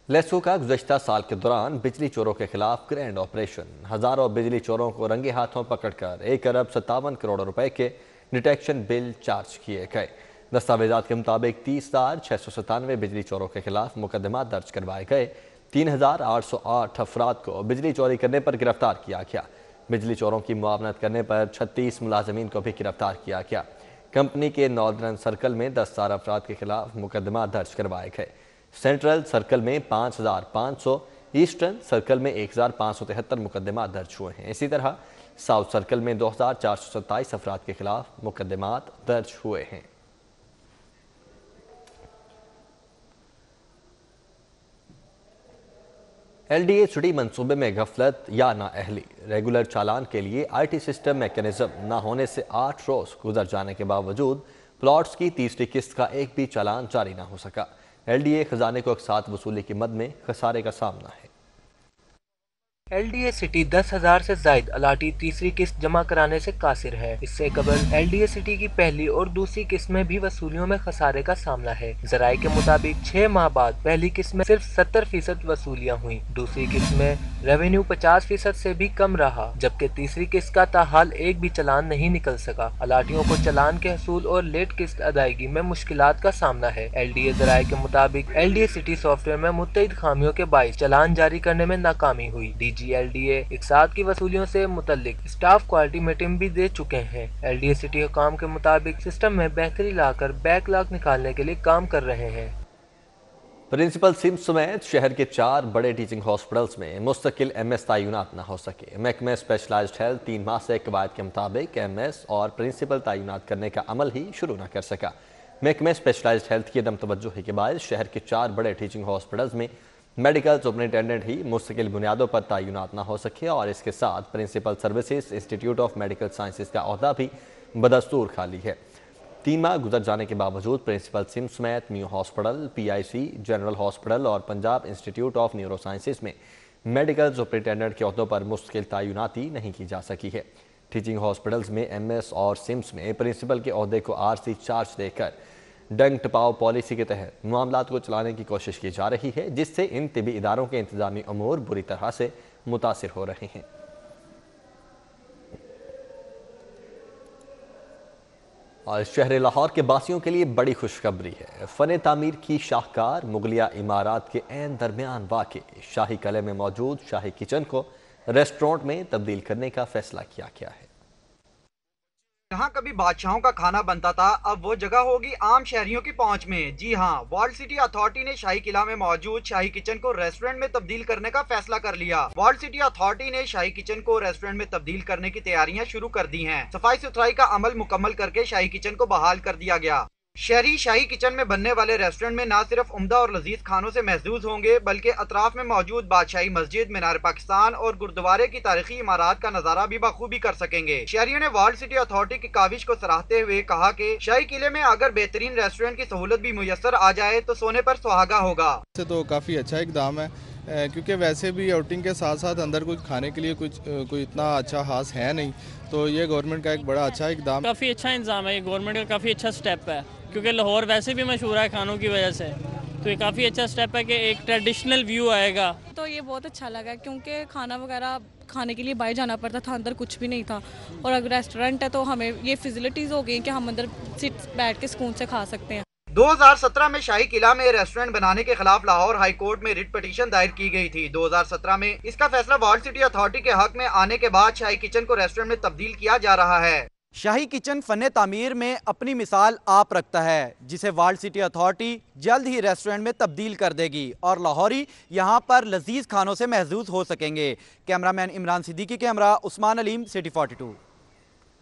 लेसो का गुज़श्ता साल के दौरान बिजली चोरों के खिलाफ ग्रैंड ऑपरेशन, हज़ारों बिजली चोरों को रंगे हाथों पकड़कर 1 अरब 57 करोड़ रुपए के डिटेक्शन बिल चार्ज किए गए। दस्तावेजात के मुताबिक 30,697 बिजली चोरों के खिलाफ मुकदमा दर्ज करवाए गए। 3,808 अफराद को बिजली चोरी करने पर गिरफ्तार किया गया। बिजली चोरों की मुआवनत करने पर 36 मुलाजमीन को भी गिरफ्तार किया गया। कंपनी के नॉर्दर्न सर्कल में 10 अफराद के खिलाफ मुकदमा दर्ज करवाए गए। सेंट्रल सर्कल में 5500, ईस्टर्न सर्कल में 1573 मुकदमा दर्ज हुए हैं। इसी तरह साउथ सर्कल में 2427 अफराद के खिलाफ मुकदमात दर्ज हुए हैं। LDA सिटी मंसूबे में गफलत या नाअहली। रेगुलर चालान के लिए IT सिस्टम मैकेनिज्म न होने से 8 रोज गुजर जाने के बावजूद प्लॉट्स की तीसरी किस्त का एक भी चालान जारी न हो सका। LDA खजाने को अक़सात वसूली की मद में खसारे का सामना है। LDA सिटी 10,000 से जायद अलाटी तीसरी किस्त जमा कराने से कासिर है। इससे कबल LDA सिटी की पहली और दूसरी किस्त में भी वसूलियों में खसारे का सामना है। जराये के मुताबिक 6 माह बाद पहली किस्त में सिर्फ 70% वसूलियाँ हुई। दूसरी किस्त में रेवेन्यू 50% से भी कम रहा, जबकि तीसरी किस्त का ताहाल एक भी चालान नहीं निकल सका। अलाटियों को चालान के हसूल और लेट किस्त अदायगी में मुश्किलात का सामना है। LDA जराये के मुताबिक LDA सिटी सॉफ्टवेयर में मुतअद्दिद खामियों के बाइस चालान जारी करने में नाकामी हुई। LDA इकसात की वसूलियों से मुतल्लिक स्टाफ क्वालिटी मीटिंग भी दे चुके हैं। LDA सिटी हुकाम के मुताबिक सिस्टम में बेहतरी लाकर बैकलॉग निकालने के लिए काम कर रहे हैं। प्रिंसिपल सिम्स समेत शहर के 4 बड़े टीचिंग हॉस्पिटल्स में मुस्तकिल MS तयनात न हो सके। महकमे स्पेशलाइज्ड हेल्थ 3 माह से कवायद के मुताबिक MS और प्रिंसिपल तयनात करने का अमल ही शुरू न कर सका। महकमे स्पेशलाइज्ड हेल्थ की अदम तवज्जुही के बायस शहर के 4 बड़े टीचिंग हॉस्पिटल्स में मेडिकल सुपरिटेंडेंट ही मुस्तकिल बुनियादों पर तयनात न हो सके और इसके साथ principal services institute of medical sciences का ओहदा भी बदस्तूर खाली है। 3 माह गुजर जाने के बावजूद प्रिंसिपल सिम्स समेत Mayo hospital, PIC, general hospital और Punjab institute of neuro sciences में मेडिकल सुपरिटेंडेंट के ओहदों पर मुस्तकिल तयनाती नहीं की जा सकी है। टीचिंग हॉस्पिटल्स में MS और सिम्स में प्रिंसिपल के ओहदे को RC चार्ज देकर डंग टपाओ पॉलिसी के तहत मामलात को चलाने की कोशिश की जा रही है, जिससे इन तिबी इदारों के इंतजामी अमूर बुरी तरह से मुतासिर हो रहे हैं। और शहर लाहौर के बासियों के लिए बड़ी खुशखबरी है। फन तामीर की शाहकार मुगलिया इमारात के ऐन दरमियान वाक़े शाही किले में मौजूद शाही किचन को रेस्टोरेंट में तब्दील करने का फैसला किया गया है। जहाँ कभी बादशाहों का खाना बनता था, अब वो जगह होगी आम शहरियों की पहुंच में। जी हाँ, वर्ल्ड सिटी अथॉरिटी ने शाही किला में मौजूद शाही किचन को रेस्टोरेंट में तब्दील करने का फैसला कर लिया। वर्ल्ड सिटी अथॉरिटी ने शाही किचन को रेस्टोरेंट में तब्दील करने की तैयारियां शुरू कर दी हैं। सफाई सुथराई का अमल मुकम्मल करके शाही किचन को बहाल कर दिया गया। शहरी शाही किचन में बनने वाले रेस्टोरेंट में न सिर्फ उम्दा और लजीज खानों से महजूज होंगे, बल्कि अतराफ में मौजूद बादशाही मस्जिद, मीनार पाकिस्तान और गुरुद्वारे की तारीखी इमारत का नजारा भी बखूबी कर सकेंगे। शहरियों ने वर्ल्ड सिटी अथॉरिटी की काविश को सराहते हुए कहा कि शाही किले में अगर बेहतरीन रेस्टोरेंट की सहूलत भी मुयसर आ जाए तो सोने पर सुहागा होगा। तो काफी अच्छा इकदाम है, क्योंकि वैसे भी आउटिंग के साथ साथ अंदर कुछ खाने के लिए कोई इतना अच्छा खास है नहीं, तो ये गवर्नमेंट का एक बड़ा अच्छा इकदाम, काफ़ी अच्छा इंतजाम है। ये गवर्नमेंट का काफ़ी अच्छा स्टेप है, क्योंकि लाहौर वैसे भी मशहूर है खानों की वजह से, तो ये काफ़ी अच्छा स्टेप है कि एक ट्रेडिशनल व्यू आएगा। तो ये बहुत अच्छा लगा, क्योंकि खाना वगैरह खाने के लिए बाहर जाना पड़ता था, अंदर कुछ भी नहीं था, और अगर रेस्टोरेंट है तो हमें ये फैसिलिटीज़ हो गई कि हम अंदर बैठ के सुकून से खा सकते हैं। 2017 में शाही किला में रेस्टोरेंट बनाने के खिलाफ लाहौर हाई कोर्ट में रिट पिटीशन दायर की गई थी। 2017 में इसका फैसला वर्ल्ड सिटी अथॉरिटी के हक में आने के बाद शाही किचन को रेस्टोरेंट में तब्दील किया जा रहा है। शाही किचन फन तामीर में अपनी मिसाल आप रखता है, जिसे वर्ल्ड सिटी अथॉरिटी जल्द ही रेस्टोरेंट में तब्दील कर देगी और लाहौरी यहां पर लजीज खानों से महजूज हो सकेंगे। Cameraman Imran Siddiqui camera Usman Aleem, city 42।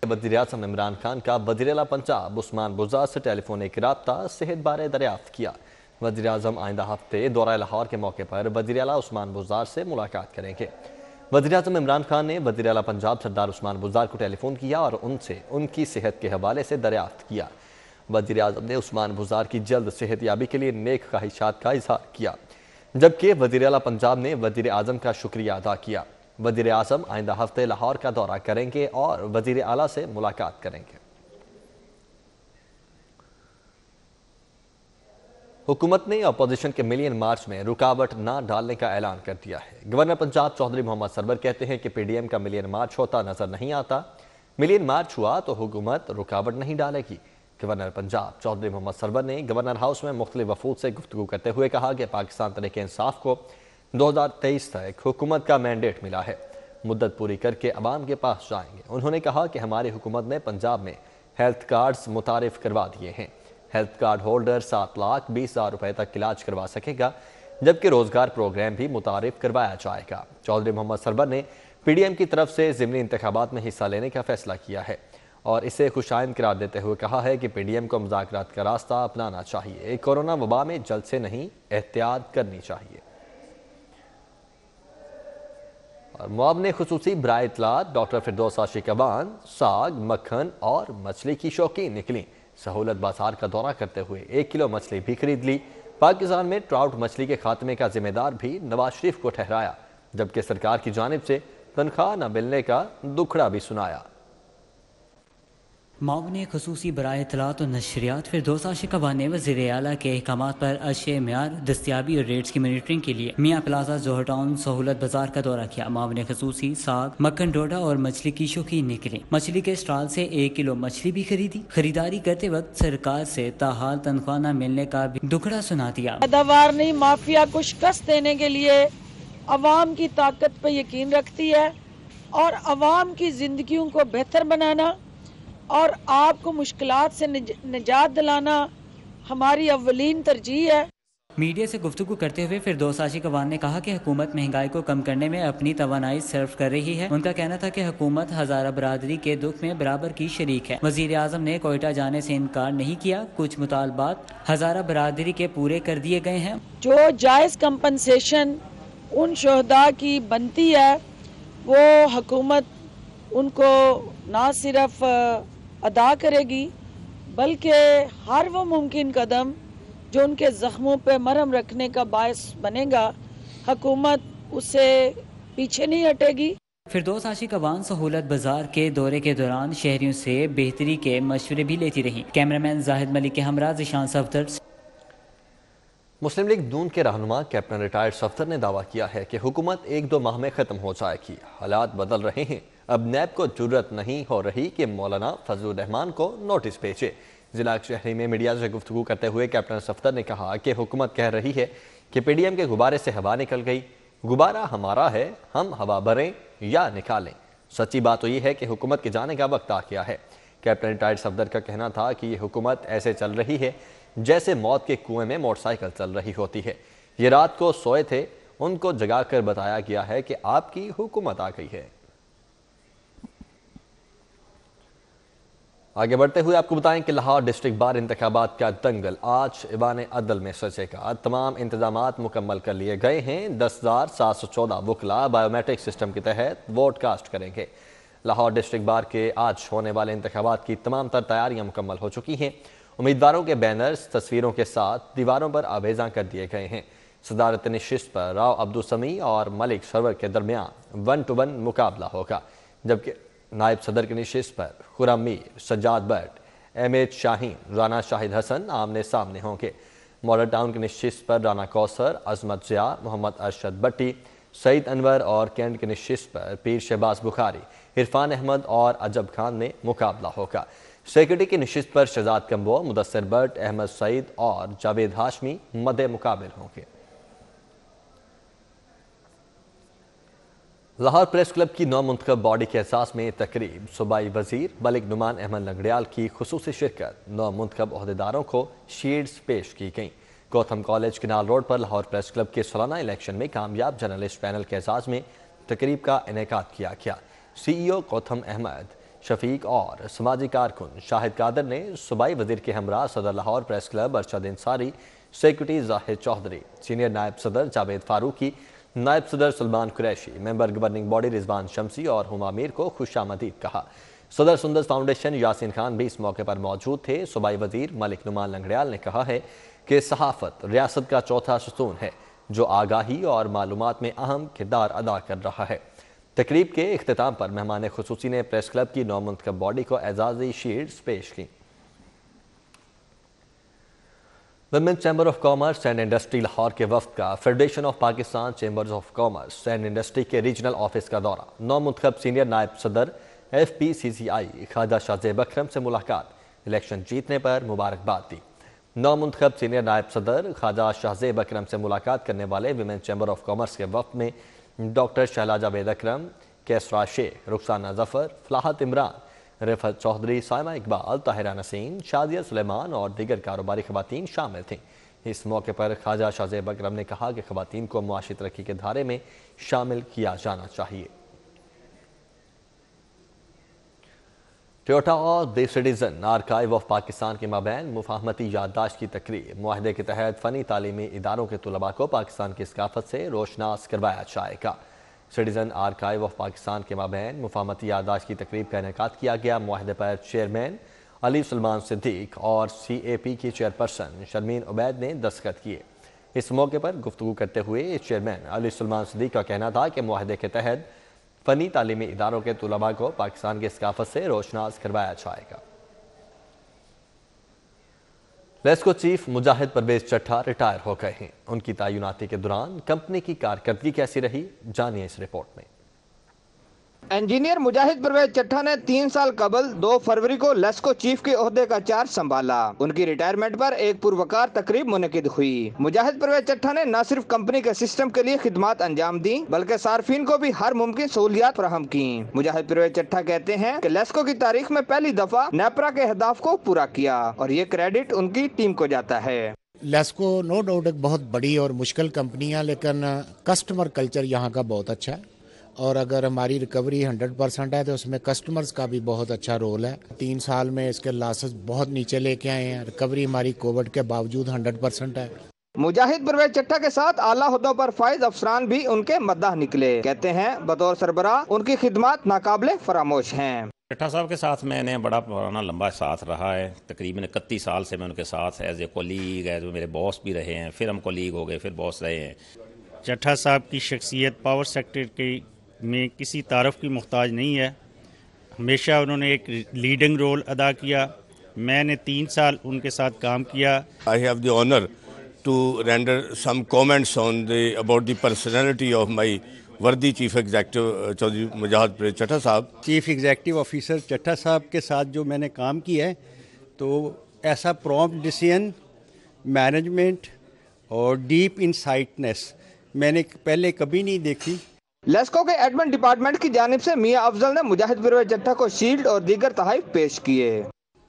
वज़ीर आज़म इमरान खान का वज़ीर आला पंजाब उस्मान बुज़दार से टेलीफोनिक राब्ता सेहत बारे दरियाफ्त किया। वज़ीर आज़म आइंदा हफ्ते दौरा लाहौर के मौके पर वज़ीर आला उस्मान बुज़दार से मुलाकात करेंगे। वज़ीर आज़म इमरान खान ने वज़ीर आला पंजाब सरदार उस्मान बुज़दार को टेलीफोन किया और उनसे उनकी सेहत के हवाले से दरियाफ्त किया। वज़ीर आज़म ने उस्मान बुज़दार की जल्द सेहतयाबी के लिए नेक ख्वाहिशात का इजहार किया, जबकि वज़ीर आला पंजाब ने वज़ीर आज़म का शुक्रिया अदा किया। वज़ीर आज़म आइंदा हफ्ते लाहौर का दौरा करेंगे और वज़ीर आला से मुलाकात करेंगे। हुकूमत ने अपोजिशन के मिलियन मार्च में रुकावट न डालने का ऐलान कर दिया है। गवर्नर पंजाब चौधरी मोहम्मद सरवर कहते हैं कि PDM का मिलियन मार्च होता नजर नहीं आता। मिलियन मार्च हुआ तो हुकूमत रुकावट नहीं डालेगी। गवर्नर पंजाब चौधरी मोहम्मद सरवर ने गवर्नर हाउस में मुख्तलिफ वफूद से गुफ्तगू करते हुए कहा कि पाकिस्तान तहरीक इंसाफ को 2023 तक हुकूमत का मैंडेट मिला है। मुद्दत पूरी करके अवाम के पास जाएंगे। उन्होंने कहा कि हमारी हुकूमत ने पंजाब में हेल्थ कार्ड्स मुतारिफ करवा दिए हैं। हेल्थ कार्ड होल्डर 7,20,000 रुपए तक इलाज करवा सकेगा, जबकि रोजगार प्रोग्राम भी मुतारिफ करवाया जाएगा। चौधरी मोहम्मद सरवर ने PDM की तरफ से ज़िमनी इंतखाबात में हिस्सा लेने का फैसला किया है और इसे खुशाइंद करार देते हुए कहा है कि PDM को मुज़ाकरात का रास्ता अपनाना चाहिए। कोरोना वबा में जल्द से नहीं, एहतियात करनी चाहिए। और मुआवने खुसूसी बराए इत्तलात डॉक्टर फिरदौस आशिक अवान साग, मक्खन और मछली की शौकीन निकली। सहूलत बाजार का दौरा करते हुए 1 किलो मछली भी खरीद ली। पाकिस्तान में ट्राउट मछली के खात्मे का जिम्मेदार भी नवाज शरीफ को ठहराया, जबकि सरकार की जानिब से तनख्वाह न मिलने का दुखड़ा भी सुनाया। मामले खसूसी बराए इत्तलात और नशरियात फिरदौस आशिक अवान ने वज़ीर आला के अहकामात पर अशे मेयार, दस्तियाबी और रेट्स की मॉनिटरिंग के लिए मियाँ प्लाजा जोहर टाउन सहूलत बाजार का दौरा किया। मामले खसूसी साग, मक्खन, डोडा और मछली की शौकीन निकले। मछली के स्टॉल से 1 किलो मछली भी खरीदी। खरीदारी करते वक्त सरकार से ताहाल तनख्वाह न मिलने का भी दुखड़ा सुना दिया। पैदावार नहीं, माफिया को शिकस्त देने के लिए अवाम की ताकत पर यकीन रखती है और अवाम की जिंदगियों को बेहतर बनाना और आपको मुश्किलात से निजात दिलाना हमारी अव्वलीन तरजीह है। मीडिया से गुफ्तगू करते हुए फिरदौस आशिक अवान ने कहा कि हुकूमत महंगाई को कम करने में अपनी तवानाई सर्व कर रही है। उनका कहना था कि हुकूमत हज़ारा बरादरी के दुख में बराबर की शरीक है। वज़ीर आज़म ने कोयटा जाने से इनकार नहीं किया। कुछ मुतालबात हज़ारा बरादरी के पूरे कर दिए गए हैं। जो जायज़ कंपनसेशन उन शहदा की बनती है वो हुकूमत उनको ना सिर्फ अदा करेगी बल्कि हर वो मुमकिन कदम जो उनके ज़ख्मों पे मरहम रखने का बायस बनेगा, हुकूमत उससे पीछे नहीं हटेगी। फिरदौस आशिक अवान सहूलत बाजार के दौरे के दौरान शहरियों से बेहतरी के मशवरे भी लेती रही। कैमरामैन जाहिद मलिक के हमरा ज़िशान सफदर। मुस्लिम लीग नून के रहनुमा कैप्टन रिटायर्ड सफदर ने दावा किया है कि हुकूमत 1-2 माह में ख़त्म हो जाएगी। हालात बदल रहे हैं। अब नैब को जरूरत नहीं हो रही कि मौलाना फजलुर रहमान को नोटिस भेजे। जिला शहरी में मीडिया से गुफ्तगू करते हुए कैप्टन सफदर ने कहा कि हुकूमत कह रही है कि PDM के गुब्बारे से हवा निकल गई। गुब्बारा हमारा है, हम हवा भरें या निकालें। सच्ची बात तो ये है कि हुकूमत के जाने का वक्त आ गया है। कैप्टन रिटायर्ड सफदर का कहना था कि ये हुकूमत ऐसे चल रही है जैसे मौत के कुएं में मोटरसाइकिल चल रही होती है। ये रात को सोए थे, उनको जगाकर बताया गया है कि आपकी हुकूमत आ गई है। आगे बढ़ते हुए आपको बताएं कि लाहौर डिस्ट्रिक्ट बार इंतखाबात का दंगल आज ईवान अदल में सजेगा। तमाम इंतजामात मुकम्मल कर लिए गए हैं। 10,714 वकला बायोमेट्रिक सिस्टम के तहत वोट कास्ट करेंगे। लाहौर डिस्ट्रिक्ट बार के आज होने वाले इंतखाबात की तमाम तर तैयारियां मुकम्मल हो चुकी हैं। उम्मीदवारों के बैनर्स तस्वीरों के साथ दीवारों पर आवेज़ां कर दिए गए हैं। सदारत नशिस्त पर राव अब्दुल समी और मलिक सरवर के दरमियान 1-1 मुकाबला होगा, जबकि नायब सदर की नशिस्त पर खुर्रम मीर, सज्जाद बट, अहमद शाहीन, राना शाहिद हसन आमने सामने होंगे। मॉडल टाउन की नशिस्त पर राना कौसर, अजमत ज़िया, मोहम्मद अरशद भट्टी, सईद अनवर और कैंट की नशिस्त पर पीर शहबाज बुखारी, इरफान अहमद और अजब खान में मुकाबला होगा। सेक्रेटरी की नशिस्त पर शहजाद कम्बो, मुदस्सिर भट्ट, अहमद सईद और जावेद हाशमी मद्दे मुकाबिल होंगे। लाहौर प्रेस क्लब की नौमुंतखब बॉडी के एहसास में तकरीब। सूबाई वजीर मलिक नुमान अहमद लंगड़ियाल की खुसूसी शिरकत। नौमुंतखब ओहदेदारों को शील्ड्स पेश की गईं। गौतम कॉलेज किनाल रोड पर लाहौर प्रेस क्लब के सालाना इलेक्शन में कामयाब जर्नलिस्ट पैनल के एहसास में तकरीब का इनेकाद किया गया। CEO गौतम अहमद, शफीक और समाजी कारकुन शाहिद कादर ने सूबाई वजीर के हमरा सदर Lahore press club Arshad Ansari, secretary Zahid Chaudhry, senior नायब सदर जावेद फारूकी, नायब सदर Salman Qureshi, member governing body Rizwan Shamsi और हुमा मीर को खुशामदीद कहा। सदर सुंदर फाउंडेशन यासीन खान भी इस मौके पर मौजूद थे। सूबाई वजीर मलिक नुमान लंगड़ियाल ने कहा है कि सहाफत रियासत का चौथा सुतून है जो आगाही और मालूमात में अहम किरदार अदा कर रहा है। तकरीब के इख्तिताम पर मेहमान खुसूसी ने प्रेस क्लब की नौमुंतखब बॉडी को एजाजी शील्ड्स पेश की। Women chamber of commerce and industry Lahore के वफ्द का federation of Pakistan chambers of commerce and industry के रीजनल ऑफिस का दौरा। नौमुंतखब सीनियर नायब सदर FPCCI ख्वाजा शाहजेब अकरम से मुलाकात, इलेक्शन जीतने पर मुबारकबाद दी। नौमुंतखब सीनियर नायब सदर ख्वाजा शाहजेब अकरम से मुलाकात करने वाले वुमेन चैम्बर ऑफ कॉमर्स के वफ्द में डॉक्टर शहला जावेद अकरम, कैसरा शेख, रुखसाना जफर, फलाहत इमरान, रिफत चौधरी, साइमा इकबाल, ताहिरा नसीम, शादिया सुलेमान और दीगर कारोबारी खवातीन शामिल थीं। इस मौके पर ख्वाजा शाहजेब अकरम ने कहा कि खवातीन को मुआशी तरक्की के धारे में शामिल किया जाना चाहिए। टोयोटा और the citizen archive of Pakistan के माबैन मुफाहमती याददाश्त की तकरीब मुआहदे के तहत फ़नी तालीमी इदारों के तलबा को पाकिस्तान की सकाफत से रोशनास करवाया जाएगा। सिटीजन आर्काइव ऑफ पाकिस्तान के माबैन मुफाहमती याददाश्त की तकरीब का इनेकाद किया गया। मुआहदे पर चेयरमैन अली सलमान सिद्दीक और CAP की चेयरपर्सन शर्मीन उबैद ने दस्तखत किए। इस मौके पर गुफ्तगू करते हुए चेयरमैन अली सलमान सिद्दीक का कहना था कि मुआहदे के तहत फ़नी तालीमी इदारों के तलबा को पाकिस्तान की सकाफत से रोशनास करवाया जाएगा। लेस्को चीफ मुजाहिद परवेज चट्ठा रिटायर हो गए हैं। उनकी तैनाती के दौरान कंपनी की कारकर्दगी कैसी रही, जानिए इस रिपोर्ट में। इंजीनियर मुजाहिद परवेज चट्ठा ने 3 साल कबल 2 फरवरी को लेस्को चीफ के ओहदे का चार्ज संभाला। उनकी रिटायरमेंट पर एक पुरवकार तकरीब मुनकिद हुई। मुजाहिद परवेज चट्ठा ने न सिर्फ कंपनी के सिस्टम के लिए खिदमत अंजाम दी, बल्कि सार्फिन को भी हर मुमकिन सहूलियात फराहम की। मुजाहिद परवेज चट्ठा कहते हैं कि लेस्को की तारीख में पहली दफा नेपरा के अहदाफ को पूरा किया और ये क्रेडिट उनकी टीम को जाता है। लेस्को नो डाउट एक बहुत बड़ी और मुश्किल कंपनी है, लेकिन कस्टमर कल्चर यहाँ का बहुत अच्छा है और अगर हमारी रिकवरी 100% है तो उसमें कस्टमर्स का भी बहुत अच्छा रोल है। 3 साल में इसके लॉसेस बहुत नीचे लेके आए हैं। रिकवरी हमारी कोविड के बावजूद 100% है। मुजाहिद परवेज चट्ठा के साथ आला हुद्दों पर फाइज अफसरान भी उनके मद्दाह निकले। कहते हैं बतौर सरबराह उनकी खिदमत नाकाबिले फरामोश हैं। चट्ठा साहब के साथ मैंने बड़ा पुराना लंबा साथ रहा है। तकरीबन 31 साल से मैं उनके साथ एज ए कोलीग, एज मेरे बॉस भी रहे हैं, फिर हम कोलीग हो गए, फिर बॉस रहे हैं। चट्ठा साहब की शख्सियत पावर सेक्टर की में किसी तारफ़ की मुहताज नहीं है। हमेशा उन्होंने एक लीडिंग रोल अदा किया। मैंने 3 साल उनके साथ काम किया। I have the honour to render some comments on the about the personality of my worthy chief executive Chaudhry Mujahid Pervez Chattha साहब। चीफ एग्जीक्यूटिव ऑफिसर चट्ठा साहब के साथ जो मैंने काम किया है तो ऐसा प्रॉम्प्ट डिसीजन, मैनेजमेंट और डीप इनसाइटनेस मैंने पहले कभी नहीं देखी। लेस्को के एडमिन डिपार्टमेंट की जानिब से मियां अफजल ने मुजाहिद परवेज चट्ठा को शील्ड और दीगर तोहफे पेश किए।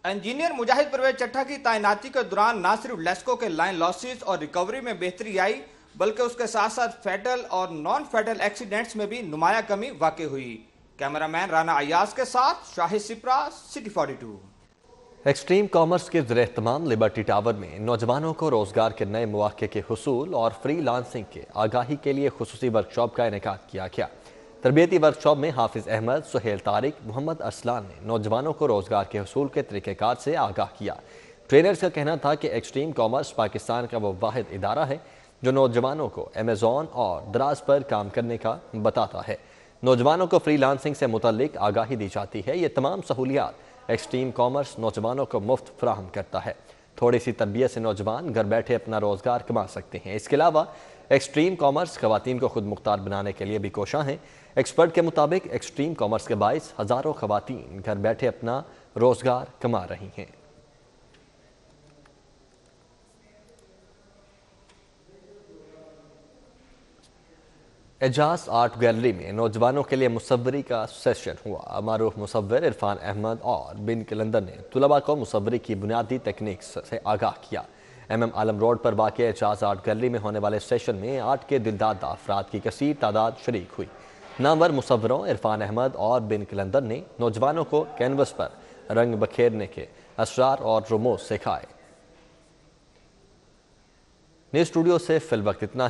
इंजीनियर मुजाहिद परवेज चट्ठा की तैनाती के दौरान न सिर्फ लेस्को के लाइन लॉसेस और रिकवरी में बेहतरी आई, बल्कि उसके साथ साथ फैटल और नॉन फैटल एक्सीडेंट्स में भी नुमाया कमी वाक़ई हुई। कैमरामैन राना अयाज के साथ Shahid Shipra, city 42। Extreme commerce के ज़ेर-ए-एहतमाम लिबर्टी टावर में नौजवानों को रोज़गार के नए मौक़े के हुसूल और फ्री लांसिंग के आगाही के लिए खुसूसी वर्कशॉप का इनेकाद किया गया। तरबियती वर्कशॉप में हाफिज़ अहमद, सुहेल तारिक, मोहम्मद अरसलान ने नौजवानों को रोज़गार के हुसूल के तरीक़ेकार से आगाह किया। ट्रेनर्स का कहना था कि एक्सट्रीम कॉमर्स पाकिस्तान का वो वाहिद इदारा है जो नौजवानों को अमेज़ॉन और दराज पर काम करने का बताता है। नौजवानों को फ्री लांसिंग से मुतल्लिक आगाही दी जाती है। ये तमाम सहूलियात एक्सट्रीम कॉमर्स नौजवानों को मुफ्त फराहम करता है। थोड़ी सी तरबियत से नौजवान घर बैठे अपना रोज़गार कमा सकते हैं। इसके अलावा एक्सट्रीम कॉमर्स खवातीन को खुद मुख्तार बनाने के लिए भी कोशां है। एक्सपर्ट के मुताबिक एक्सट्रीम कॉमर्स के बाइस हज़ारों खवातीन घर बैठे अपना रोज़गार कमा रही हैं। एजाज आर्ट गैलरी में नौजवानों के लिए मुसव्वरी का सेशन हुआ। मारूफ मुसव्विर इरफान अहमद और बिन कलंदर ने तुलबा को मुसव्वरी की बुनियादी तकनीक से आगाह किया। MM आलम रोड पर वाक़ एजाज आर्ट गैलरी में होने वाले सेशन में आर्ट के दिलदादा अफराद की कसीर तादाद शरीक हुई। नामवर मुसव्वरों इरफान अहमद और बिन कलंदर ने नौजवानों को कैनवस पर रंग बखेरने के असरार और रमूज सिखाए। न्यूज़ स्टूडियो से फिल वक्त इतना।